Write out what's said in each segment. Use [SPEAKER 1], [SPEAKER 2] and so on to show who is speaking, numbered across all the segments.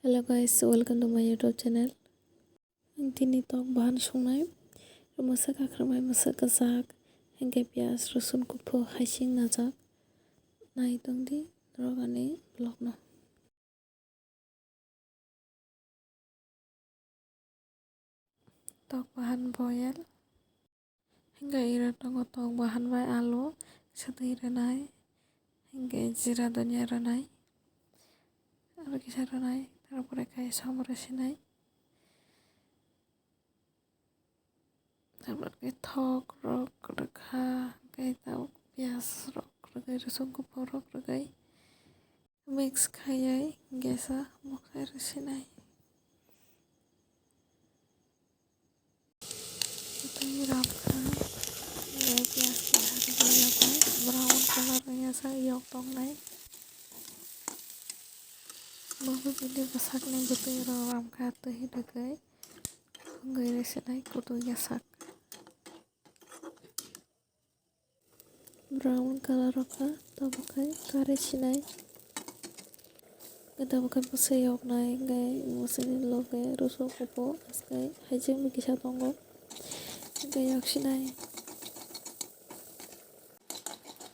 [SPEAKER 1] Hello guys, welcome to my YouTube channel. Dini tok bahan संनाय मोसा काख्रमाय मोसा गजाक हेंगे पियास रसुन कुफो हाइसिं नाजाक नाय दंदि रगानि ब्लग न tok bahan boil हेंगे ira tongo tok bahan bai alu sadai ranai हेंगे jira donya ranai aro kisa ranai tarpore kai samra sinai তারপর থক রক রাখা গাই তাও পেঁয়াজ রক রাখাই রসুন কুপো রক রাখাই মিক্স খাইয়াই গেসা মখাই রসিনাই তাই রাখা গাই পেঁয়াজ হারি গইয়াপাই ব্রাউন কালার হইয়াসা ইয়ক টংনাই বহু বিলি বসাকনাই বুতুই রামখা তহি রাখাই গই রসিনাই কুতুই গেসাক brown color raka tabukai kare sinai tabukai bosai yok nai gai bosai loge roso kopo askai haijeng bikisa tongo gai yok sinai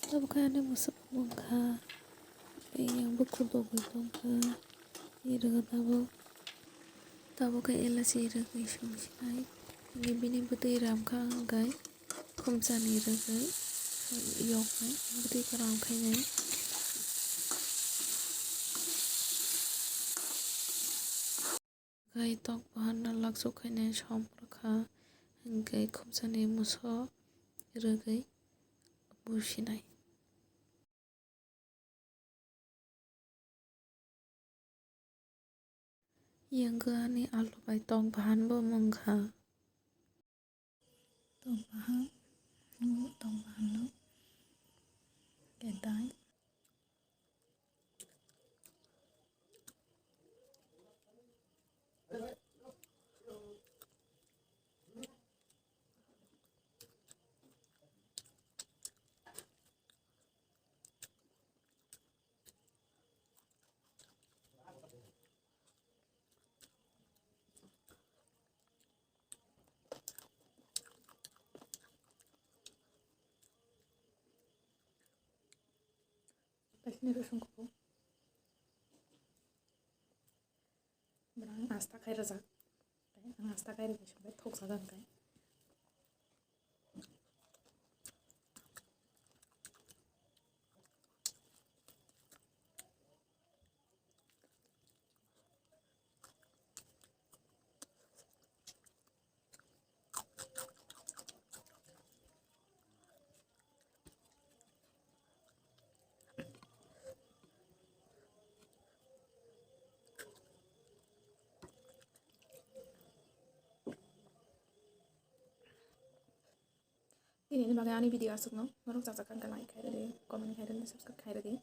[SPEAKER 1] tabukai ane musup mongka yang bukudo tongka iraga tabukai elachi iraga isung sinai bini butai ramka gai khumchani iraga yok nai butai karam khainai gai tok bahan na lakso khainai som rakha gai khumchani muso ragai businai yang ani alu bai tok bahan bo mongkha tok bahan no kedai Ini rosong kupu, berang asta kayak rezak, asta kayak rezak sampai thok sagan kayak. Ini bagai ani video asuk no, baru cacakan ke like kayak tadi, komen kayak tadi, subscribe kayak tadi,